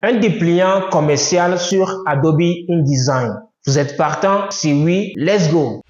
Un dépliant commercial sur Adobe InDesign. Vous êtes partant? Si oui, let's go!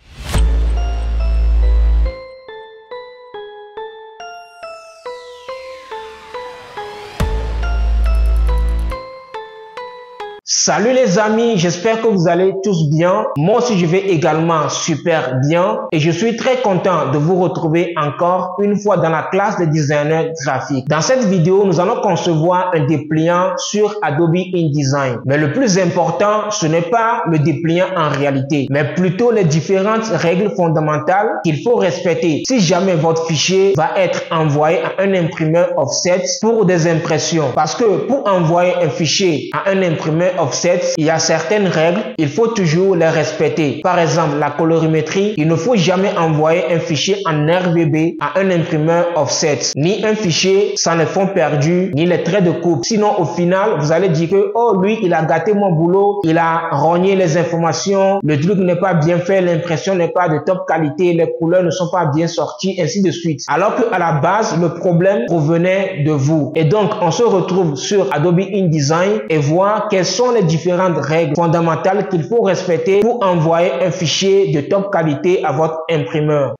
Salut les amis, j'espère que vous allez tous bien. Moi aussi je vais également super bien et je suis très content de vous retrouver encore une fois dans la classe de designer graphique. Dans cette vidéo, nous allons concevoir un dépliant sur Adobe InDesign. Mais le plus important, ce n'est pas le dépliant en réalité, mais plutôt les différentes règles fondamentales qu'il faut respecter si jamais votre fichier va être envoyé à un imprimeur offset pour des impressions. Parce que pour envoyer un fichier à un imprimeur offset, il y a certaines règles, il faut toujours les respecter. Par exemple, la colorimétrie, il ne faut jamais envoyer un fichier en RGB à un imprimeur offset, ni un fichier sans les fonds perdus, ni les traits de coupe. Sinon, au final, vous allez dire que, oh, lui, il a gâté mon boulot, il a rogné les informations, le truc n'est pas bien fait, l'impression n'est pas de top qualité, les couleurs ne sont pas bien sorties, ainsi de suite. Alors que à la base, le problème provenait de vous. Et donc, on se retrouve sur Adobe InDesign et voir quelles sont les différentes règles fondamentales qu'il faut respecter pour envoyer un fichier de top qualité à votre imprimeur.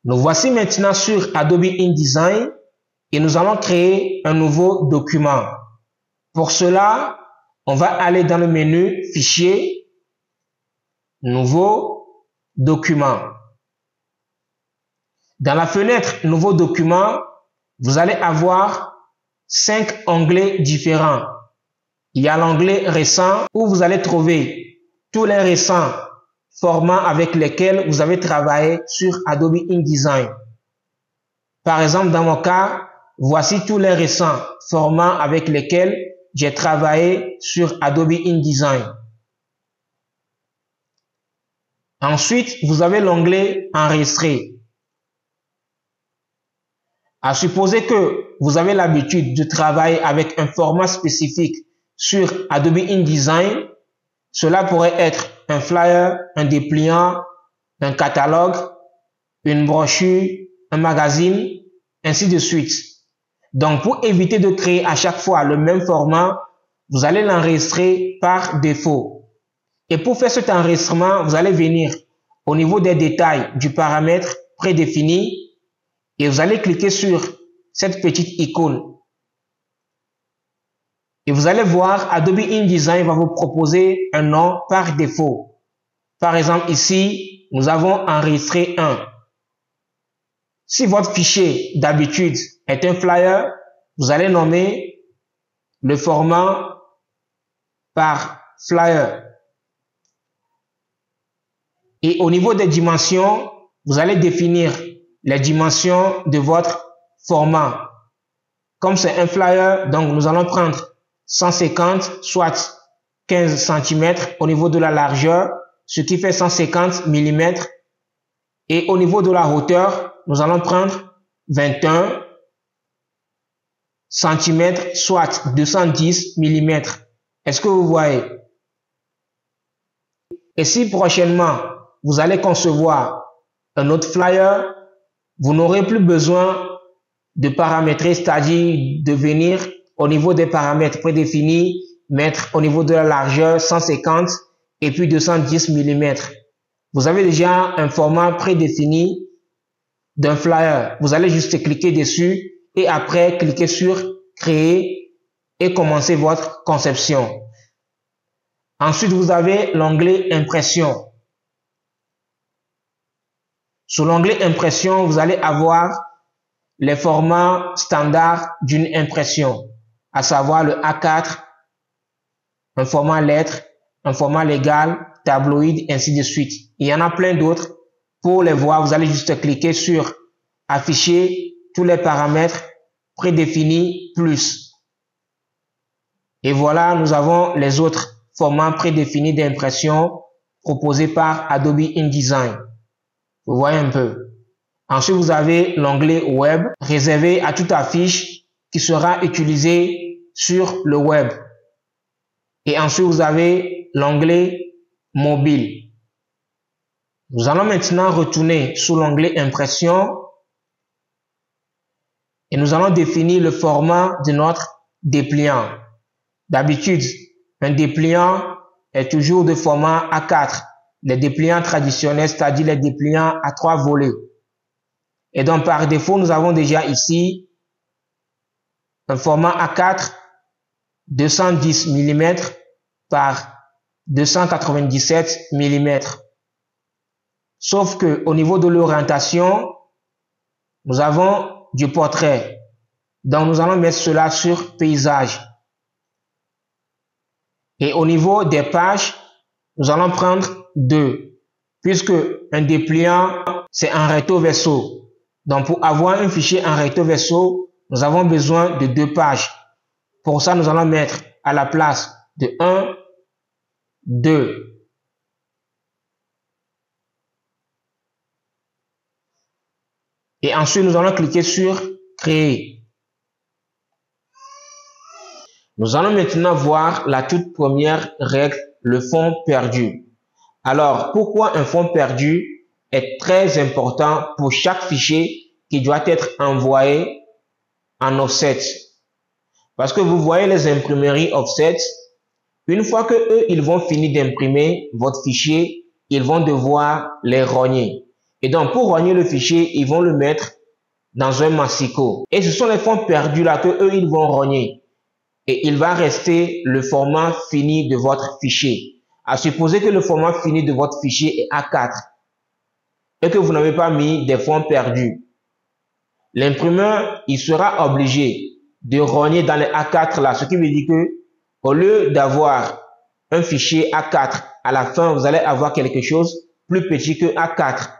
Nous voici maintenant sur Adobe InDesign et nous allons créer un nouveau document. Pour cela, on va aller dans le menu Fichier, Nouveau document. Dans la fenêtre Nouveau document, vous allez avoir 5 onglets différents. Il y a l'onglet récent où vous allez trouver tous les récents formats avec lesquels vous avez travaillé sur Adobe InDesign. Par exemple, dans mon cas, voici tous les récents formats avec lesquels j'ai travaillé sur Adobe InDesign. Ensuite, vous avez l'onglet Enregistrer. À supposer que vous avez l'habitude de travailler avec un format spécifique sur Adobe InDesign, cela pourrait être un flyer, un dépliant, un catalogue, une brochure, un magazine, ainsi de suite. Donc, pour éviter de créer à chaque fois le même format, vous allez l'enregistrer par défaut. Et pour faire cet enregistrement, vous allez venir au niveau des détails du paramètre prédéfini et vous allez cliquer sur cette petite icône. Et vous allez voir, Adobe InDesign va vous proposer un nom par défaut. Par exemple, ici, nous avons enregistré 1. Si votre fichier d'habitude est un flyer, vous allez nommer le format par flyer. Et au niveau des dimensions, vous allez définir les dimensions de votre format. Comme c'est un flyer, donc nous allons prendre 150, soit 15 cm au niveau de la largeur, ce qui fait 150 mm. Et au niveau de la hauteur, nous allons prendre 21 cm, soit 210 mm. Est-ce que vous voyez? Et si prochainement, vous allez concevoir un autre flyer, vous n'aurez plus besoin de paramétrer, c'est-à-dire de venir au niveau des paramètres prédéfinis, mettre au niveau de la largeur 150 et puis 210 mm. Vous avez déjà un format prédéfini d'un flyer. Vous allez juste cliquer dessus et après cliquer sur créer et commencer votre conception. Ensuite, vous avez l'onglet impression. Sur l'onglet impression, vous allez avoir les formats standards d'une impression, à savoir le A4, un format lettre, un format légal, tabloïd, ainsi de suite. Il y en a plein d'autres. Pour les voir, vous allez juste cliquer sur afficher tous les paramètres prédéfinis plus. Et voilà, nous avons les autres formats prédéfinis d'impression proposés par Adobe InDesign. Vous voyez un peu. Ensuite, vous avez l'onglet web réservé à toute affiche qui sera utilisée sur le web. Et ensuite, vous avez l'onglet mobile. Nous allons maintenant retourner sur l'onglet impression et nous allons définir le format de notre dépliant. D'habitude, un dépliant est toujours de format A4. Les dépliants traditionnels, c'est-à-dire les dépliants à 3 volets. Et donc, par défaut, nous avons déjà ici un format A4 210 mm par 297 mm. Sauf que au niveau de l'orientation, nous avons du portrait. Donc, nous allons mettre cela sur paysage. Et au niveau des pages, nous allons prendre 2, puisque un dépliant, c'est un recto verso. Donc, pour avoir un fichier en recto verso, nous avons besoin de 2 pages. Pour ça, nous allons mettre à la place de 1, 2. Et ensuite, nous allons cliquer sur Créer. Nous allons maintenant voir la toute première règle, le fond perdu. Alors, pourquoi un fond perdu est très important pour chaque fichier qui doit être envoyé en offset? Parce que vous voyez les imprimeries offset, une fois que eux, ils vont finir d'imprimer votre fichier, ils vont devoir les rogner. Et donc, pour rogner le fichier, ils vont le mettre dans un massicot. Et ce sont les fonds perdus là que eux, ils vont rogner. Et il va rester le format fini de votre fichier. À supposer que le format fini de votre fichier est A4 et que vous n'avez pas mis des fonds perdus. L'imprimeur, il sera obligé de rogner dans les A4 là, ce qui veut dire que au lieu d'avoir un fichier A4, à la fin, vous allez avoir quelque chose plus petit que A4.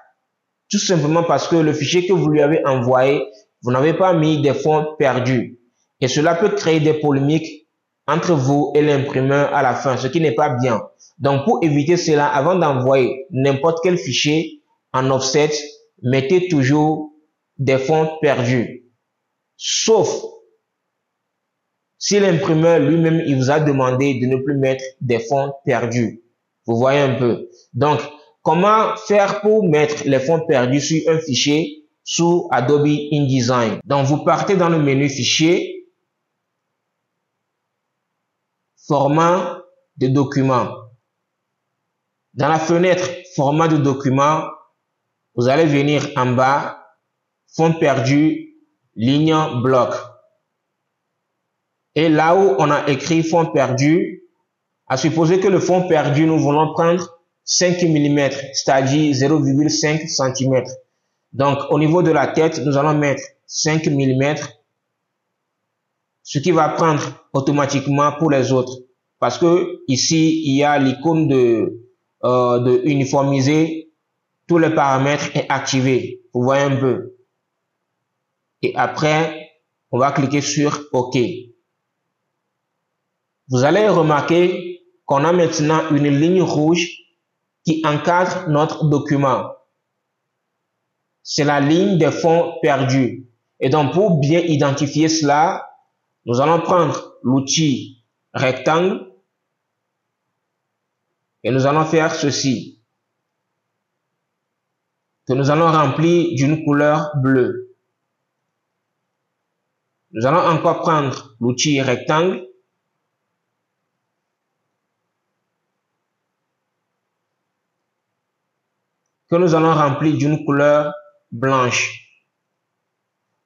Tout simplement parce que le fichier que vous lui avez envoyé, vous n'avez pas mis des fonds perdus. Et cela peut créer des polémiques entre vous et l'imprimeur à la fin, ce qui n'est pas bien. Donc, pour éviter cela, avant d'envoyer n'importe quel fichier en offset, mettez toujours des fonds perdus. Sauf si l'imprimeur lui-même, il vous a demandé de ne plus mettre des fonds perdus. Vous voyez un peu. Donc, comment faire pour mettre les fonds perdus sur un fichier sous Adobe InDesign? Donc, vous partez dans le menu Fichier, Format de document. Dans la fenêtre Format de document, vous allez venir en bas, Fonds perdus, ligne bloc. Et là où on a écrit fonds perdus, à supposer que le fond perdu, nous voulons prendre 5 mm, c'est-à-dire 0,5 cm. Donc, au niveau de la tête, nous allons mettre 5 mm, ce qui va prendre automatiquement pour les autres. Parce que ici, il y a l'icône de uniformiser, tous les paramètres est activé. Vous voyez un peu. Et après, on va cliquer sur OK. Vous allez remarquer qu'on a maintenant une ligne rouge qui encadre notre document. C'est la ligne des fonds perdus. Et donc, pour bien identifier cela, nous allons prendre l'outil rectangle et nous allons faire ceci, que nous allons remplir d'une couleur bleue. Nous allons encore prendre l'outil rectangle que nous allons remplir d'une couleur blanche.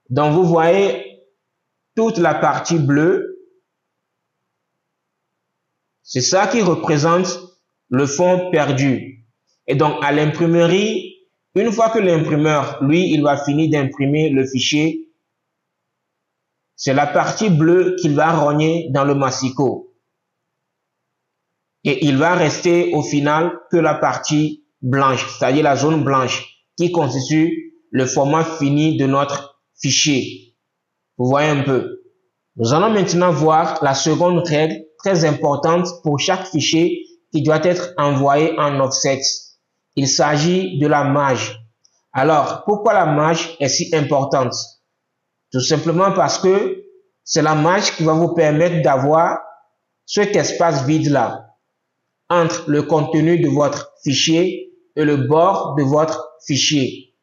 Donc, vous voyez toute la partie bleue. C'est ça qui représente le fond perdu. Et donc, à l'imprimerie, une fois que l'imprimeur, lui, il va finir d'imprimer le fichier, c'est la partie bleue qu'il va rogner dans le massicot. Et il va rester au final que la partie blanche, c'est-à-dire la zone blanche qui constitue le format fini de notre fichier. Vous voyez un peu. Nous allons maintenant voir la seconde règle très importante pour chaque fichier qui doit être envoyé en offset. Il s'agit de la marge. Alors, pourquoi la marge est si importante? Tout simplement parce que c'est la marge qui va vous permettre d'avoir cet espace vide là entre le contenu de votre fichier et le bord de votre fichier.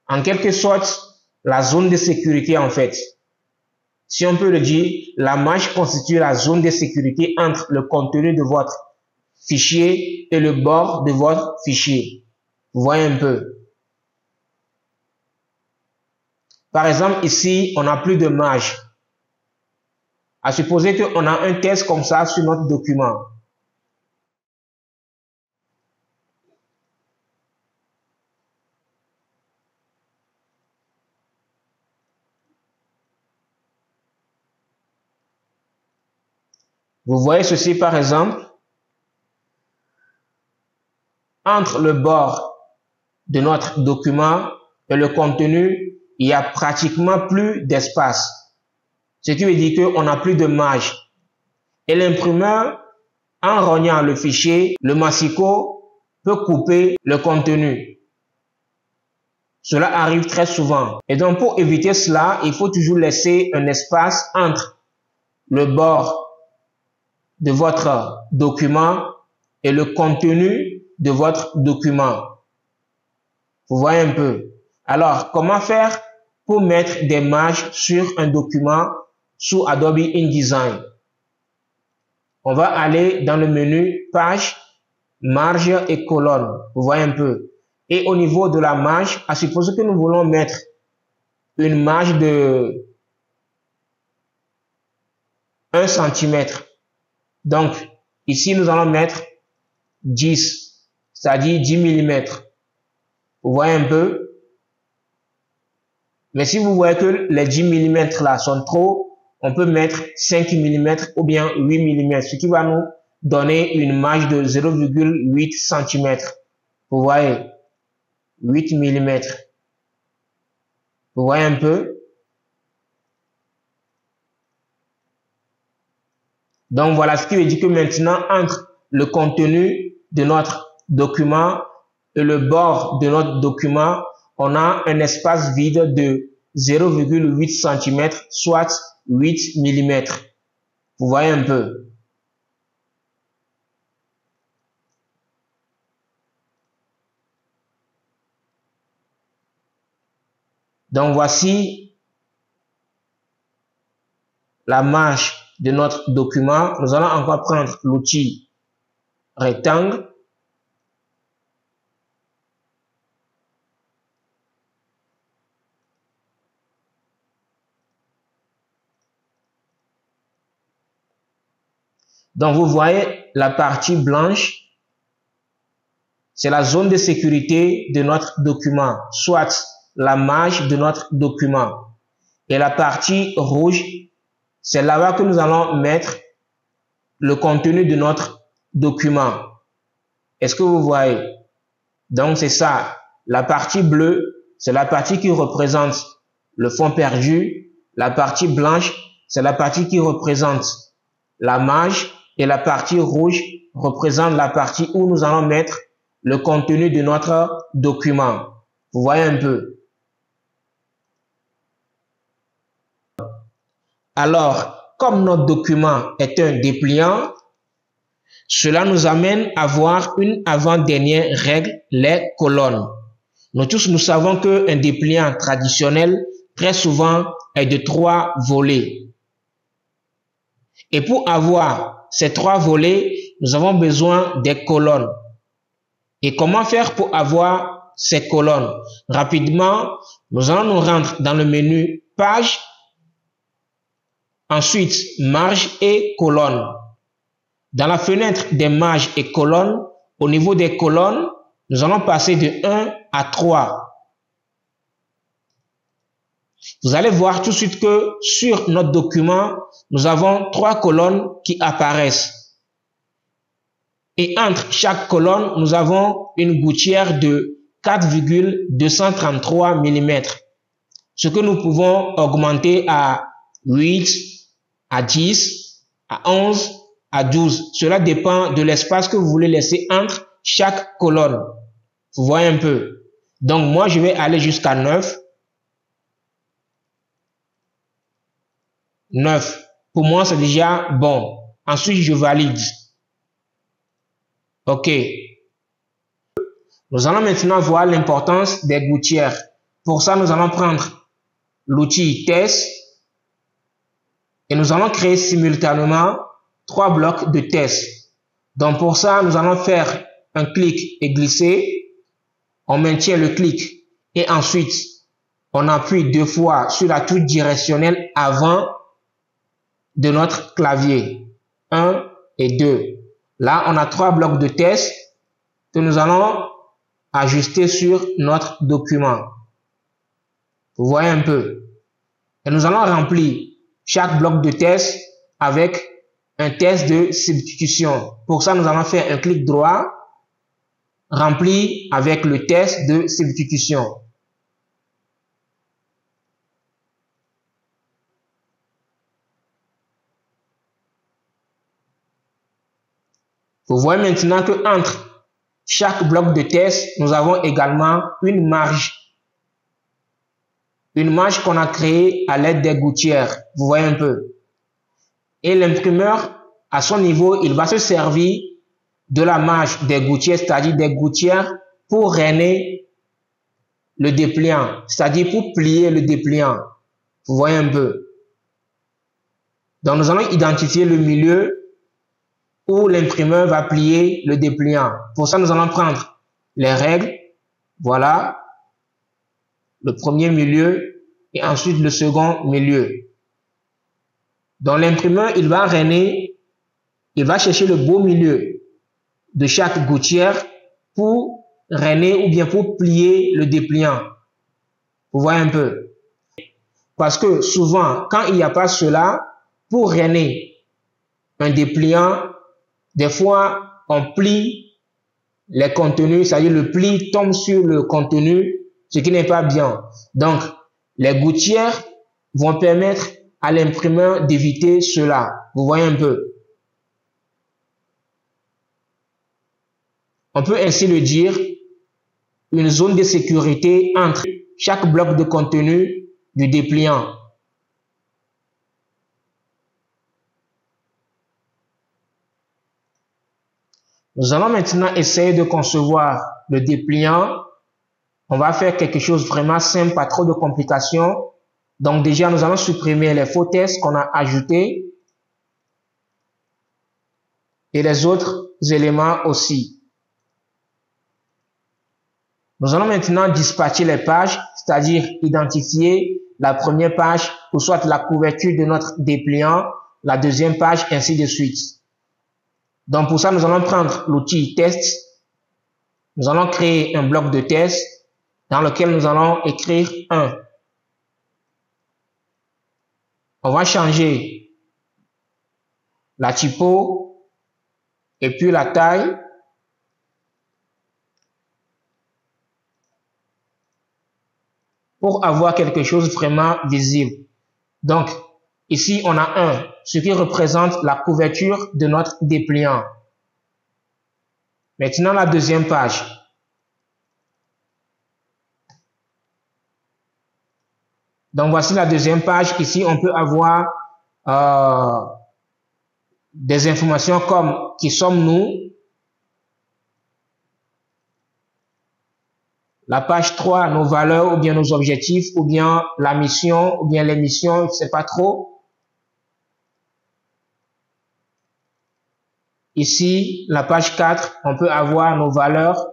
En quelque sorte, la zone de sécurité en fait. Si on peut le dire, la marge constitue la zone de sécurité entre le contenu de votre fichier et le bord de votre fichier. Vous voyez un peu. Par exemple, ici, on n'a plus de marge. À supposer qu'on a un texte comme ça sur notre document. Vous voyez ceci par exemple. Entre le bord de notre document et le contenu, il n'y a pratiquement plus d'espace. Ce qui veut dire qu'on n'a plus de marge. Et l'imprimeur, en rognant le fichier, le massicot peut couper le contenu. Cela arrive très souvent. Et donc pour éviter cela, il faut toujours laisser un espace entre le bord de votre document et le contenu de votre document. Vous voyez un peu. Alors, comment faire pour mettre des marges sur un document sous Adobe InDesign? On va aller dans le menu Page, Marge et Colonne. Vous voyez un peu. Et au niveau de la marge, à supposer que nous voulons mettre une marge de 1 cm. Donc, ici, nous allons mettre 10, c'est-à-dire 10 mm. Vous voyez un peu? Mais si vous voyez que les 10 mm là sont trop, on peut mettre 5 mm ou bien 8 mm, ce qui va nous donner une marge de 0,8 cm. Vous voyez? 8 mm. Vous voyez un peu? Donc voilà ce qui veut dire que maintenant, entre le contenu de notre document et le bord de notre document, on a un espace vide de 0,8 cm, soit 8 mm. Vous voyez un peu. Donc voici la marge de notre document. Nous allons encore prendre l'outil rectangle. Donc vous voyez la partie blanche, c'est la zone de sécurité de notre document, soit la marge de notre document. Et la partie rouge, c'est là-bas que nous allons mettre le contenu de notre document. Est-ce que vous voyez? Donc c'est ça. La partie bleue, c'est la partie qui représente le fond perdu. La partie blanche, c'est la partie qui représente la marge. Et la partie rouge représente la partie où nous allons mettre le contenu de notre document. Vous voyez un peu. Alors, comme notre document est un dépliant, cela nous amène à voir une avant-dernière règle, les colonnes. Nous tous, nous savons qu'un dépliant traditionnel, très souvent, est de 3 volets. Et pour avoir ces 3 volets, nous avons besoin des colonnes. Et comment faire pour avoir ces colonnes? Rapidement, nous allons nous rendre dans le menu Page, ensuite Marge et Colonnes. Dans la fenêtre des marges et colonnes, au niveau des colonnes, nous allons passer de 1 à 3. Vous allez voir tout de suite que sur notre document, nous avons 3 colonnes qui apparaissent. Et entre chaque colonne, nous avons une gouttière de 4,233 mm. Ce que nous pouvons augmenter à 8, à 10, à 11, à 12. Cela dépend de l'espace que vous voulez laisser entre chaque colonne. Vous voyez un peu. Donc moi, je vais aller jusqu'à 9. 9. Pour moi, c'est déjà bon. Ensuite, je valide. OK. Nous allons maintenant voir l'importance des gouttières. Pour ça, nous allons prendre l'outil Test. Et nous allons créer simultanément 3 blocs de test. Donc pour ça, nous allons faire un clic et glisser. On maintient le clic et ensuite, on appuie 2 fois sur la touche directionnelle avant de notre clavier. 1 et 2. Là, on a 3 blocs de test que nous allons ajuster sur notre document. Vous voyez un peu. Et nous allons remplir chaque bloc de test avec un test de substitution. Pour ça, nous allons faire un clic droit, remplir avec le test de substitution. Vous voyez maintenant que entre chaque bloc de test, nous avons également une marge. Une marge qu'on a créée à l'aide des gouttières. Vous voyez un peu. Et l'imprimeur, à son niveau, il va se servir de la marge des gouttières, c'est-à-dire des gouttières pour rainer le dépliant, c'est-à-dire pour plier le dépliant. Vous voyez un peu. Donc, nous allons identifier le milieu où l'imprimeur va plier le dépliant. Pour ça, nous allons prendre les règles. Voilà. Le premier milieu et ensuite le second milieu. Donc, l'imprimeur, il va rainer, il va chercher le beau milieu de chaque gouttière pour rainer ou bien pour plier le dépliant. Vous voyez un peu. Parce que souvent, quand il n'y a pas cela, pour rainer un dépliant, des fois, on plie les contenus, c'est-à-dire le pli tombe sur le contenu, ce qui n'est pas bien. Donc, les gouttières vont permettre à l'imprimeur d'éviter cela. Vous voyez un peu. On peut ainsi le dire, une zone de sécurité entre chaque bloc de contenu du dépliant. Nous allons maintenant essayer de concevoir le dépliant. On va faire quelque chose vraiment simple, pas trop de complications. Donc déjà, nous allons supprimer les faux tests qu'on a ajoutés et les autres éléments aussi. Nous allons maintenant dispatcher les pages, c'est-à-dire identifier la première page ou soit la couverture de notre dépliant, la deuxième page, ainsi de suite. Donc pour ça, nous allons prendre l'outil test. Nous allons créer un bloc de test dans lequel nous allons écrire 1. On va changer la typo et puis la taille. Pour avoir quelque chose vraiment visible. Donc, ici, on a 1, ce qui représente la couverture de notre dépliant. Maintenant, la deuxième page. Donc, voici la deuxième page. Ici, on peut avoir des informations comme qui sommes-nous. La page 3, nos valeurs ou bien nos objectifs ou bien la mission ou bien les missions, je ne sais pas trop. Ici, la page 4, on peut avoir nos valeurs.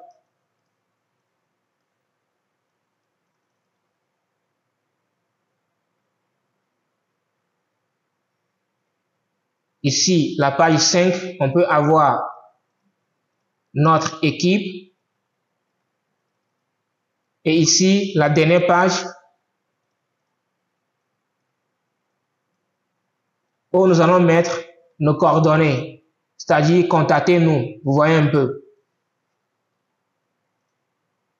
Ici, la page 5, on peut avoir notre équipe. Et ici, la dernière page, où nous allons mettre nos coordonnées, c'est-à-dire contactez-nous. Vous voyez un peu.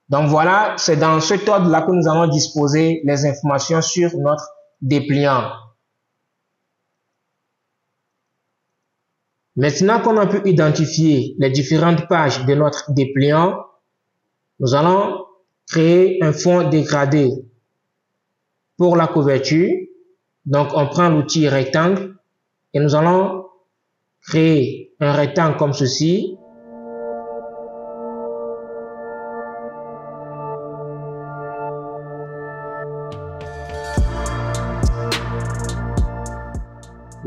Donc voilà, c'est dans cet ordre-là que nous allons disposer les informations sur notre dépliant. Maintenant qu'on a pu identifier les différentes pages de notre dépliant, nous allons créer un fond dégradé pour la couverture. Donc, on prend l'outil rectangle et nous allons créer un rectangle comme ceci.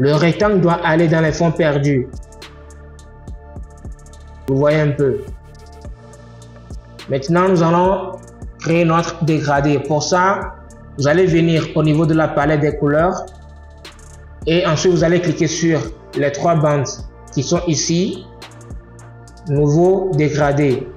Le rectangle doit aller dans les fonds perdus. Vous voyez un peu. Maintenant, nous allons créer notre dégradé. Pour ça, vous allez venir au niveau de la palette des couleurs et ensuite vous allez cliquer sur les trois bandes qui sont ici. Nouveau dégradé.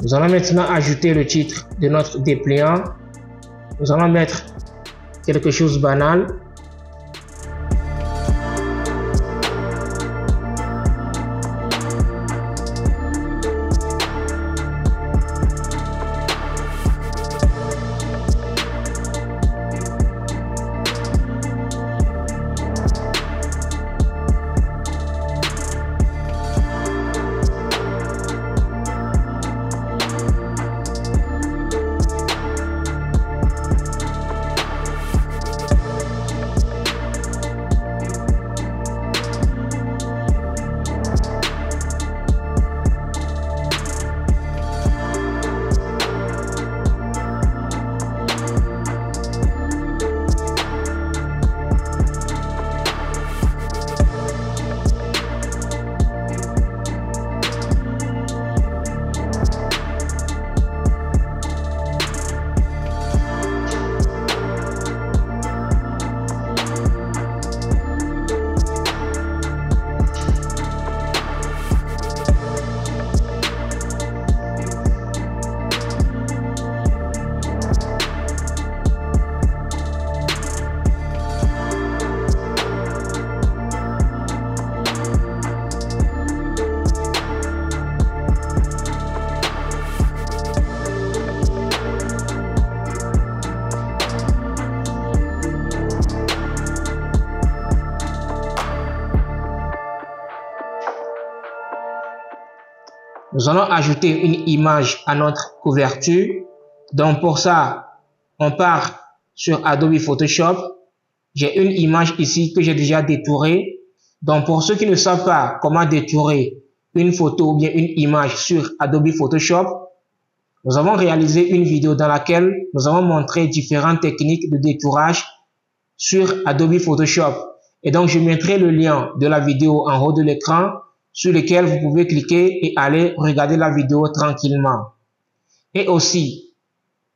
Nous allons maintenant ajouter le titre de notre dépliant. Nous allons mettre quelque chose de banal. Nous allons ajouter une image à notre couverture. Donc pour ça, on part sur Adobe Photoshop. J'ai une image ici que j'ai déjà détourée. Donc pour ceux qui ne savent pas comment détourer une photo ou bien une image sur Adobe Photoshop, nous avons réalisé une vidéo dans laquelle nous avons montré différentes techniques de détourage sur Adobe Photoshop. Et donc je mettrai le lien de la vidéo en haut de l'écran sur lequel vous pouvez cliquer et aller regarder la vidéo tranquillement. Et aussi,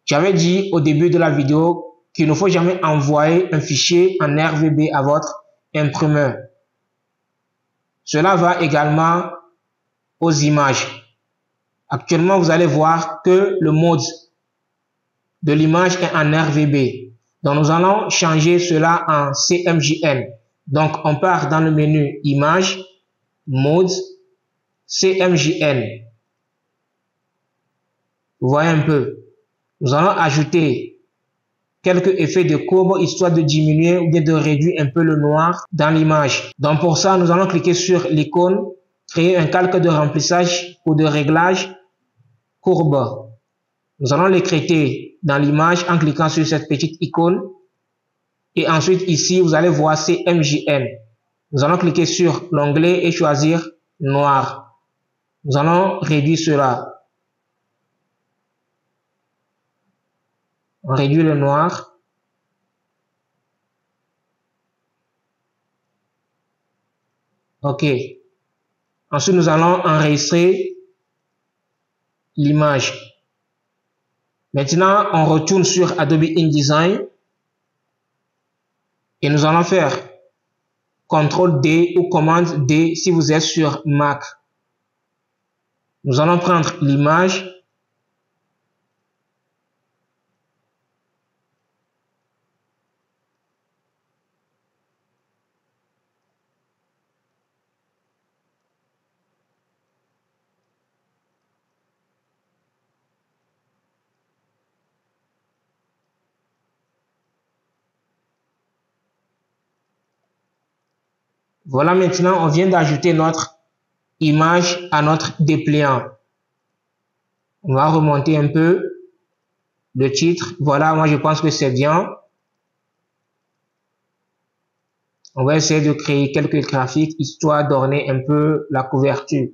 j'avais dit au début de la vidéo qu'il ne faut jamais envoyer un fichier en RVB à votre imprimeur. Cela va également aux images. Actuellement, vous allez voir que le mode de l'image est en RVB. Donc, nous allons changer cela en CMJN. Donc, on part dans le menu Images, Mode, CMJN. Vous voyez un peu. Nous allons ajouter quelques effets de courbe histoire de diminuer ou bien de réduire un peu le noir dans l'image. Donc, pour ça, nous allons cliquer sur l'icône, créer un calque de remplissage ou de réglage courbe. Nous allons l'écréter dans l'image en cliquant sur cette petite icône. Et ensuite ici, vous allez voir CMJN. Nous allons cliquer sur l'onglet et choisir noir. Nous allons réduire cela. On réduit le noir. OK. Ensuite, nous allons enregistrer l'image. Maintenant, on retourne sur Adobe InDesign et nous allons faire CTRL D ou commande D si vous êtes sur Mac. Nous allons prendre l'image. Voilà, maintenant, on vient d'ajouter notre image à notre dépliant. On va remonter un peu le titre. Voilà, moi je pense que c'est bien. On va essayer de créer quelques graphiques histoire d'orner un peu la couverture.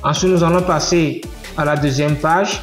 Ensuite, nous allons passer à la deuxième page.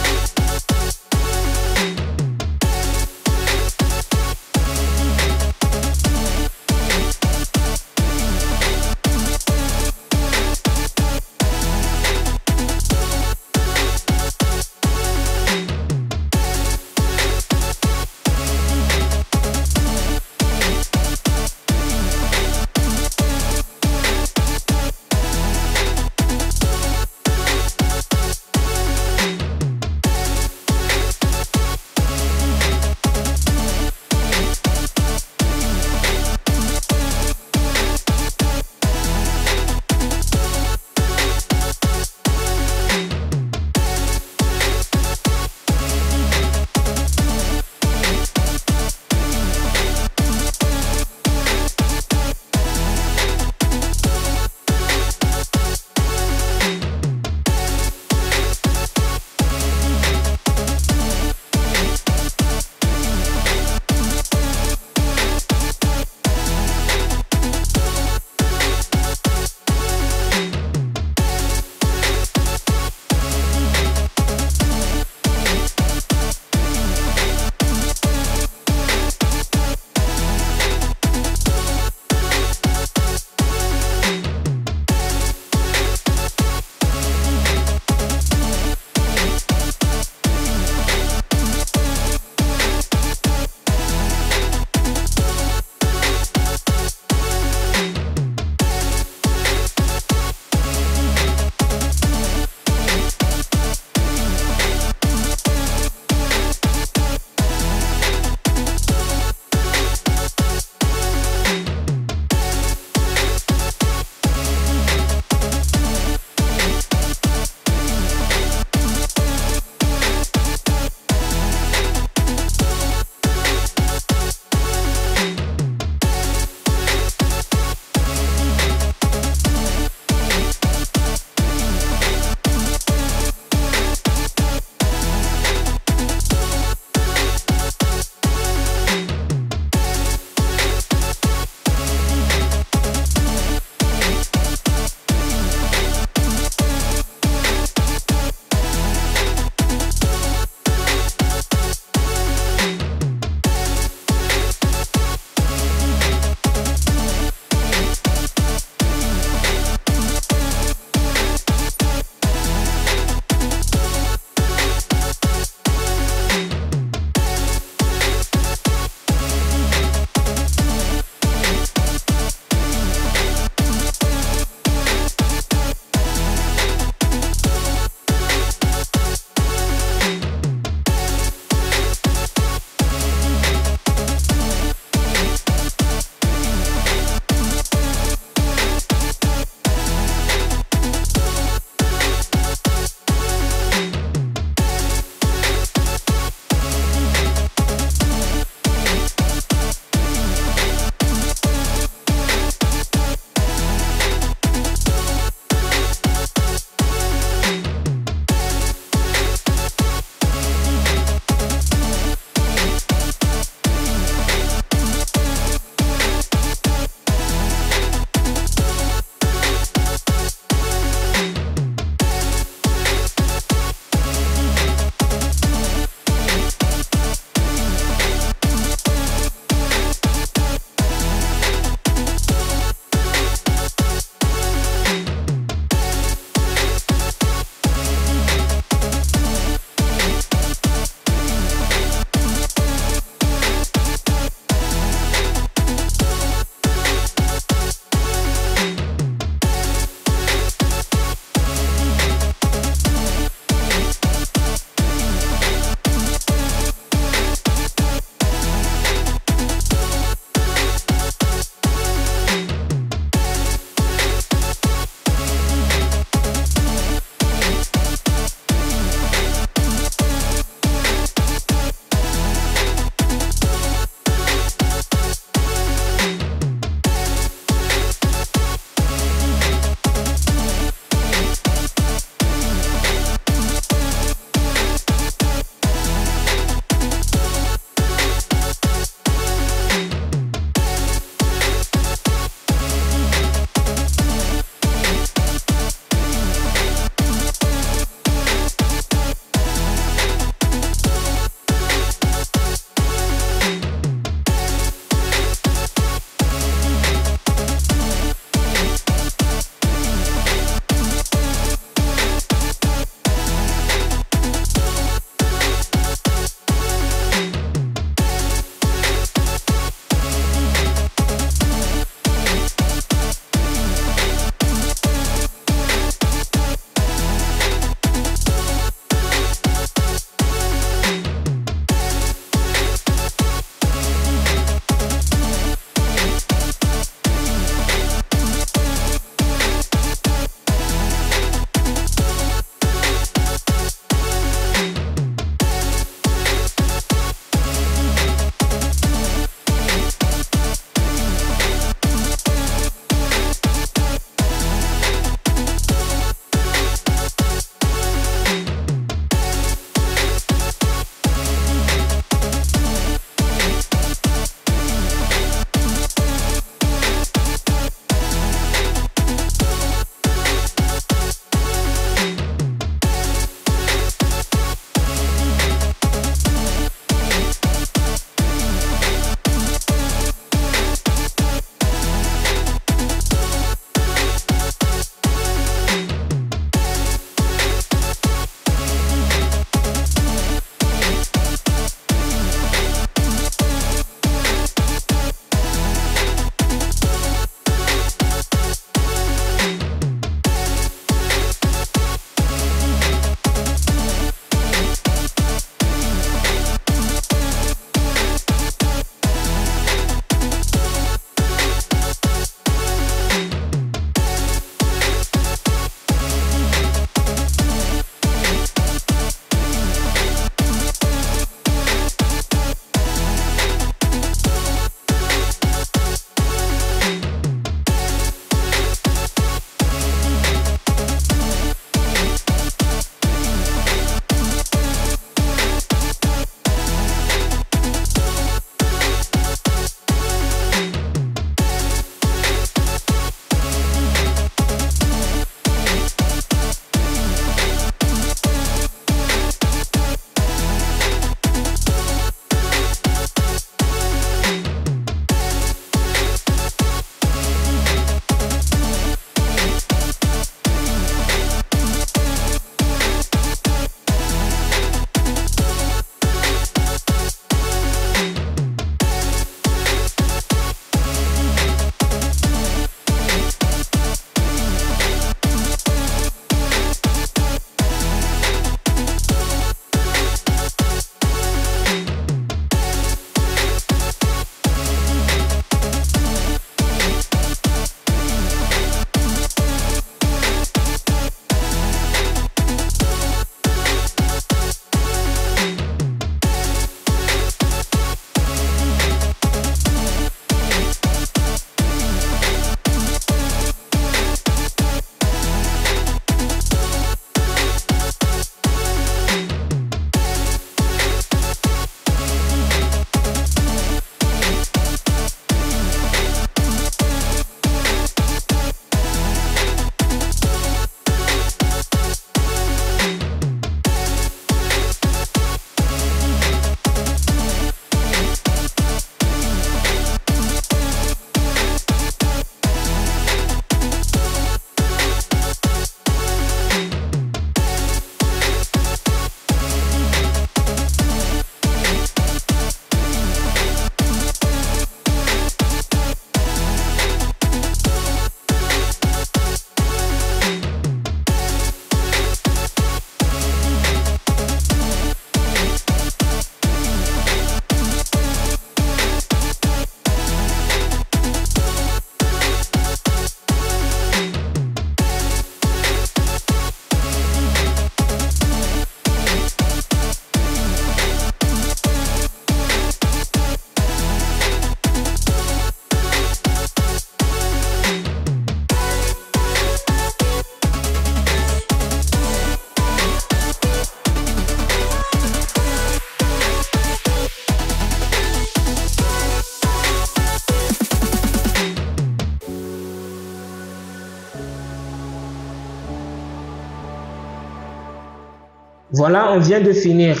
Voilà, on vient de finir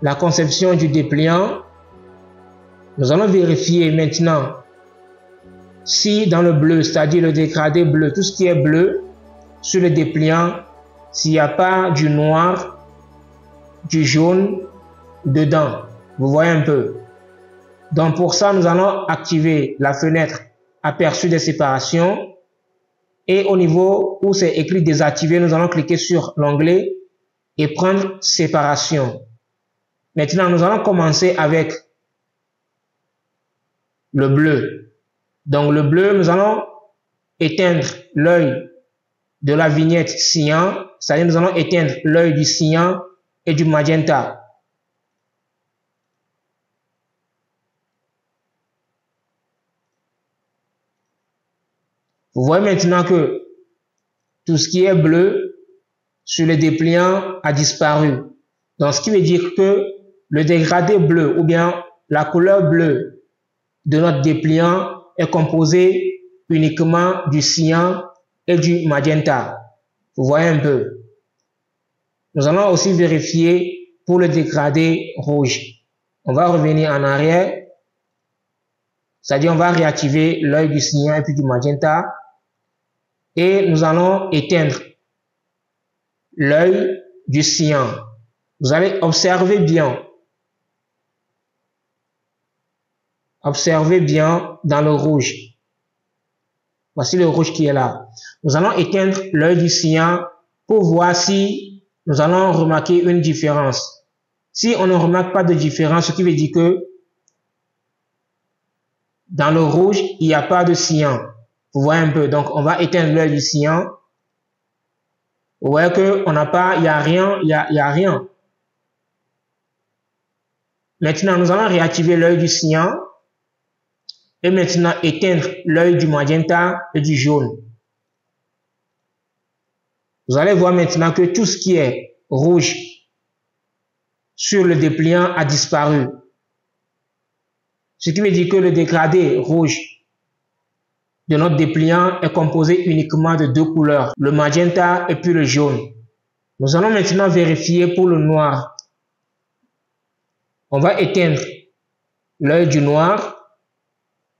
la conception du dépliant. Nous allons vérifier maintenant si dans le bleu, c'est-à-dire le dégradé bleu, tout ce qui est bleu sur le dépliant, s'il n'y a pas du noir, du jaune dedans. Vous voyez un peu. Donc pour ça, nous allons activer la fenêtre aperçu des séparations. Et au niveau où c'est écrit désactiver, nous allons cliquer sur l'onglet et prendre séparation. Maintenant, nous allons commencer avec le bleu. Donc le bleu, nous allons éteindre l'œil de la vignette cyan, c'est-à-dire nous allons éteindre l'œil du cyan et du magenta. Vous voyez maintenant que tout ce qui est bleu sur le dépliant a disparu. Donc ce qui veut dire que le dégradé bleu ou bien la couleur bleue de notre dépliant est composé uniquement du cyan et du magenta. Vous voyez un peu. Nous allons aussi vérifier pour le dégradé rouge. On va revenir en arrière. C'est-à-dire on va réactiver l'œil du cyan et puis du magenta. Et nous allons éteindre l'œil du cyan. Vous allez observer bien. Observez bien dans le rouge. Voici le rouge qui est là. Nous allons éteindre l'œil du cyan pour voir si nous allons remarquer une différence. Si on ne remarque pas de différence, ce qui veut dire que dans le rouge, il n'y a pas de cyan. Vous voyez un peu. Donc, on va éteindre l'œil du cyan. Vous voyez qu'on n'a pas, il n'y a rien, il y a rien. Maintenant, nous allons réactiver l'œil du cyan. Et maintenant, éteindre l'œil du magenta et du jaune. Vous allez voir maintenant que tout ce qui est rouge sur le dépliant a disparu. Ce qui veut dire que le dégradé rouge de notre dépliant est composé uniquement de deux couleurs, le magenta et puis le jaune. Nous allons maintenant vérifier pour le noir. On va éteindre l'œil du noir.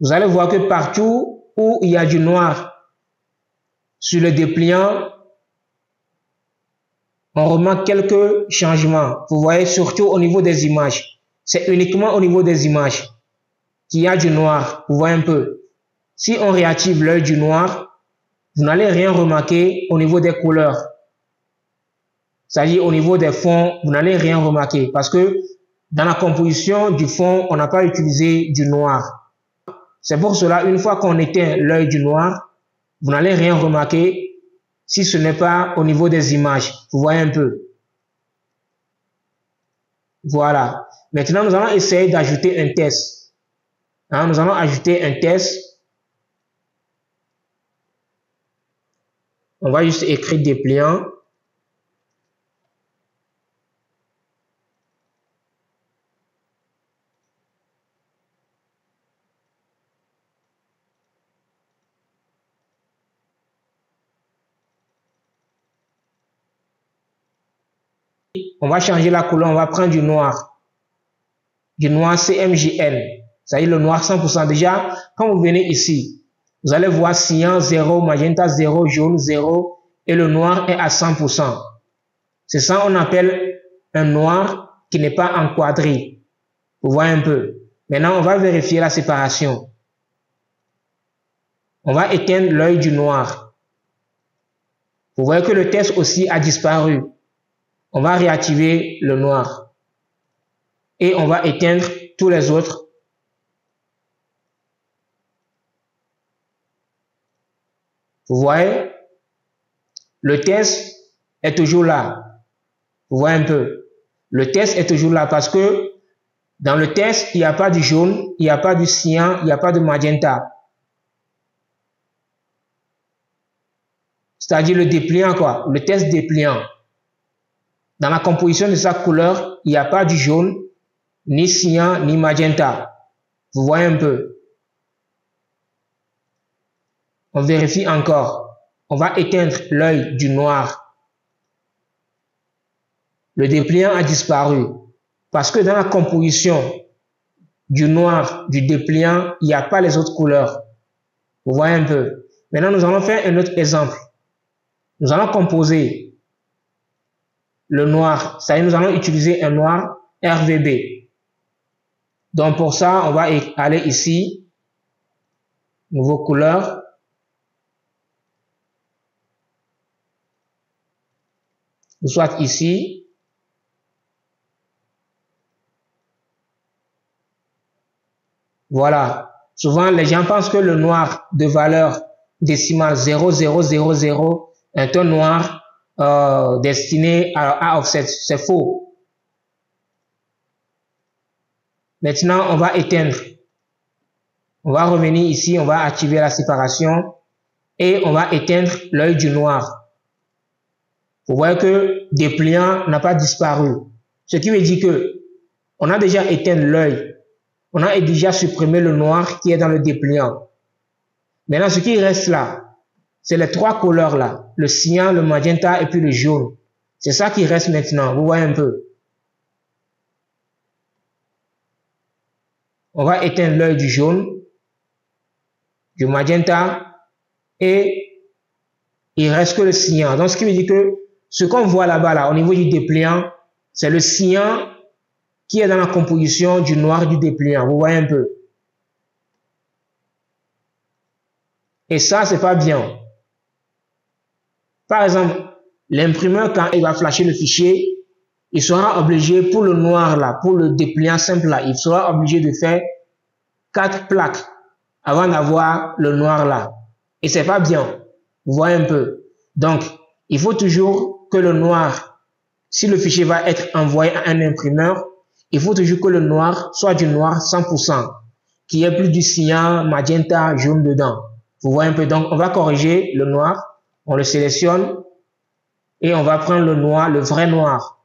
Vous allez voir que partout où il y a du noir sur le dépliant, on remarque quelques changements. Vous voyez surtout au niveau des images. C'est uniquement au niveau des images qu'il y a du noir. Vous voyez un peu. Si on réactive l'œil du noir, vous n'allez rien remarquer au niveau des couleurs. C'est-à-dire au niveau des fonds, vous n'allez rien remarquer parce que dans la composition du fond, on n'a pas utilisé du noir. C'est pour cela, une fois qu'on éteint l'œil du noir, vous n'allez rien remarquer si ce n'est pas au niveau des images. Vous voyez un peu. Voilà. Maintenant, nous allons essayer d'ajouter un test. Nous allons ajouter un test. On va juste écrire dépliant. On va changer la couleur, on va prendre du noir. Du noir CMJN. C'est-à-dire le noir 100%. Déjà, quand vous venez ici, vous allez voir cyan 0, magenta 0, jaune 0 et le noir est à 100%. C'est ça qu'on appelle un noir qui n'est pas encadré. Vous voyez un peu. Maintenant, on va vérifier la séparation. On va éteindre l'œil du noir. Vous voyez que le test aussi a disparu. On va réactiver le noir. Et on va éteindre tous les autres. Vous voyez, le test est toujours là. Vous voyez un peu. Le test est toujours là parce que dans le test, il n'y a pas du jaune, il n'y a pas du cyan, il n'y a pas de magenta. C'est-à-dire le dépliant quoi, le test dépliant. Dans la composition de sa couleur, il n'y a pas du jaune, ni cyan, ni magenta. Vous voyez un peu. On vérifie encore. On va éteindre l'œil du noir. Le dépliant a disparu parce que dans la composition du noir du dépliant, il n'y a pas les autres couleurs. Vous voyez un peu. Maintenant, nous allons faire un autre exemple. Nous allons composer le noir, c'est-à-dire nous allons utiliser un noir RGB. Donc pour ça, on va aller ici, nouveau couleur. Ou soit ici. Voilà. Souvent, les gens pensent que le noir de valeur décimale 0,000 est un noir destiné à offset. C'est faux. Maintenant, on va éteindre. On va revenir ici, on va activer la séparation et on va éteindre l'œil du noir. Vous voyez que dépliant n'a pas disparu. Ce qui veut dire que on a déjà éteint l'œil. On a déjà supprimé le noir qui est dans le dépliant. Maintenant, ce qui reste là, c'est les trois couleurs là. Le cyan, le magenta et puis le jaune. C'est ça qui reste maintenant. Vous voyez un peu. On va éteindre l'œil du jaune, du magenta et il reste que le cyan. Donc, ce qui veut dire que ce qu'on voit là-bas, là, au niveau du dépliant, c'est le cyan qui est dans la composition du noir du dépliant. Vous voyez un peu. Et ça, c'est pas bien. Par exemple, l'imprimeur, quand il va flasher le fichier, il sera obligé, pour le noir là, pour le dépliant simple là, il sera obligé de faire 4 plaques avant d'avoir le noir là. Et c'est pas bien. Vous voyez un peu. Donc, il faut toujours que le noir, si le fichier va être envoyé à un imprimeur, il faut toujours que le noir soit du noir 100%, qu'il y ait plus du cyan, magenta, jaune dedans. Vous voyez un peu. Donc, on va corriger le noir, on le sélectionne et on va prendre le noir, le vrai noir.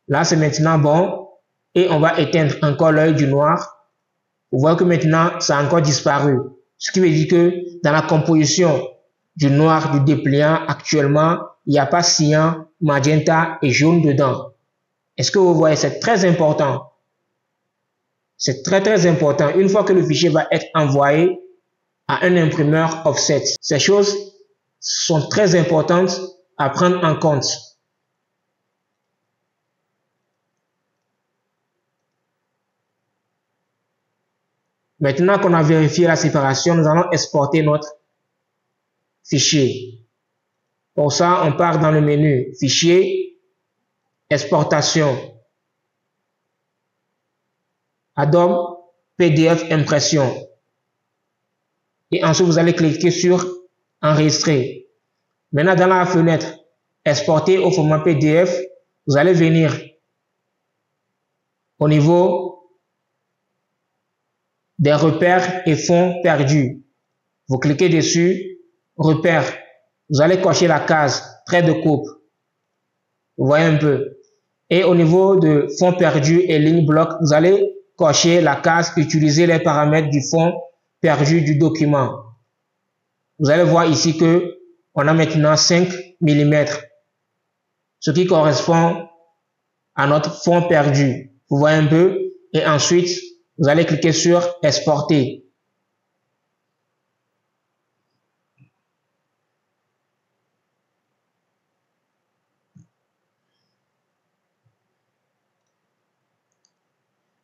Là, c'est maintenant bon et on va éteindre encore l'œil du noir. Vous voyez que maintenant, ça a encore disparu. Ce qui veut dire que dans la composition du noir du dépliant, actuellement, il n'y a pas cyan, magenta et jaune dedans. Est-ce que vous voyez? C'est très important. C'est très très important. Une fois que le fichier va être envoyé à un imprimeur offset, ces choses sont très importantes à prendre en compte. Maintenant qu'on a vérifié la séparation, nous allons exporter notre fichier. Pour ça, on part dans le menu Fichier, Exportation, Adobe PDF Impression. Et ensuite, vous allez cliquer sur Enregistrer. Maintenant, dans la fenêtre Exporter au format PDF, vous allez venir au niveau des repères et fonds perdus. Vous cliquez dessus, repères. Vous allez cocher la case trait de coupe. Vous voyez un peu. Et au niveau de fonds perdus et ligne bloc, vous allez cocher la case utiliser les paramètres du fond perdu du document. Vous allez voir ici que on a maintenant 5 mm, ce qui correspond à notre fond perdu. Vous voyez un peu. Et ensuite, vous allez cliquer sur Exporter.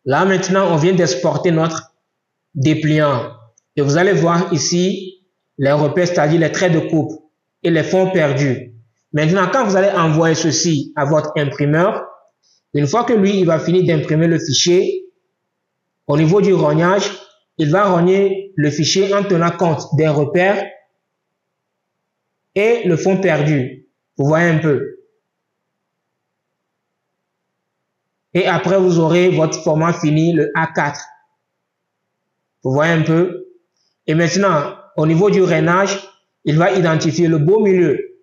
Là, maintenant, on vient d'exporter notre dépliant. Et vous allez voir ici les repères, c'est-à-dire les traits de coupe et les fonds perdus. Maintenant, quand vous allez envoyer ceci à votre imprimeur, une fois que lui, il va finir d'imprimer le fichier, au niveau du rognage, il va rogner le fichier en tenant compte des repères et le fond perdu. Vous voyez un peu. Et après, vous aurez votre format fini, le A4. Vous voyez un peu. Et maintenant, au niveau du rainage, il va identifier le beau milieu.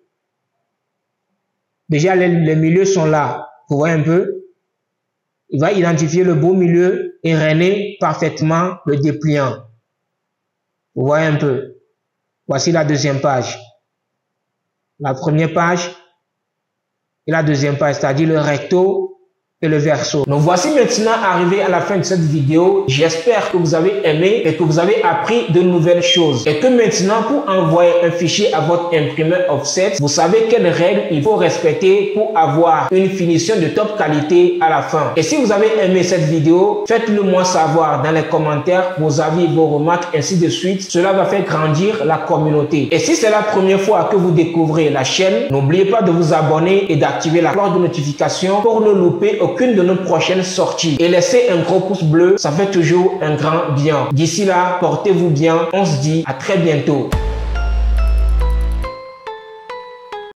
Déjà, les milieux sont là. Vous voyez un peu. Il va identifier le beau milieu et rainer parfaitement le dépliant. Vous voyez un peu. Voici la deuxième page. La première page. et la deuxième page, c'est-à-dire le recto et le verso. Donc voici maintenant arrivé à la fin de cette vidéo. J'espère que vous avez aimé et que vous avez appris de nouvelles choses. Et que maintenant, pour envoyer un fichier à votre imprimeur offset, vous savez quelles règles il faut respecter pour avoir une finition de top qualité à la fin. Et si vous avez aimé cette vidéo, faites-le moi savoir dans les commentaires, vos avis, vos remarques, ainsi de suite. Cela va faire grandir la communauté. Et si c'est la première fois que vous découvrez la chaîne, n'oubliez pas de vous abonner et d'activer la cloche de notification pour ne louper aucune de nos prochaines sorties. Et laissez un gros pouce bleu, ça fait toujours un grand bien. D'ici là, portez-vous bien. On se dit à très bientôt.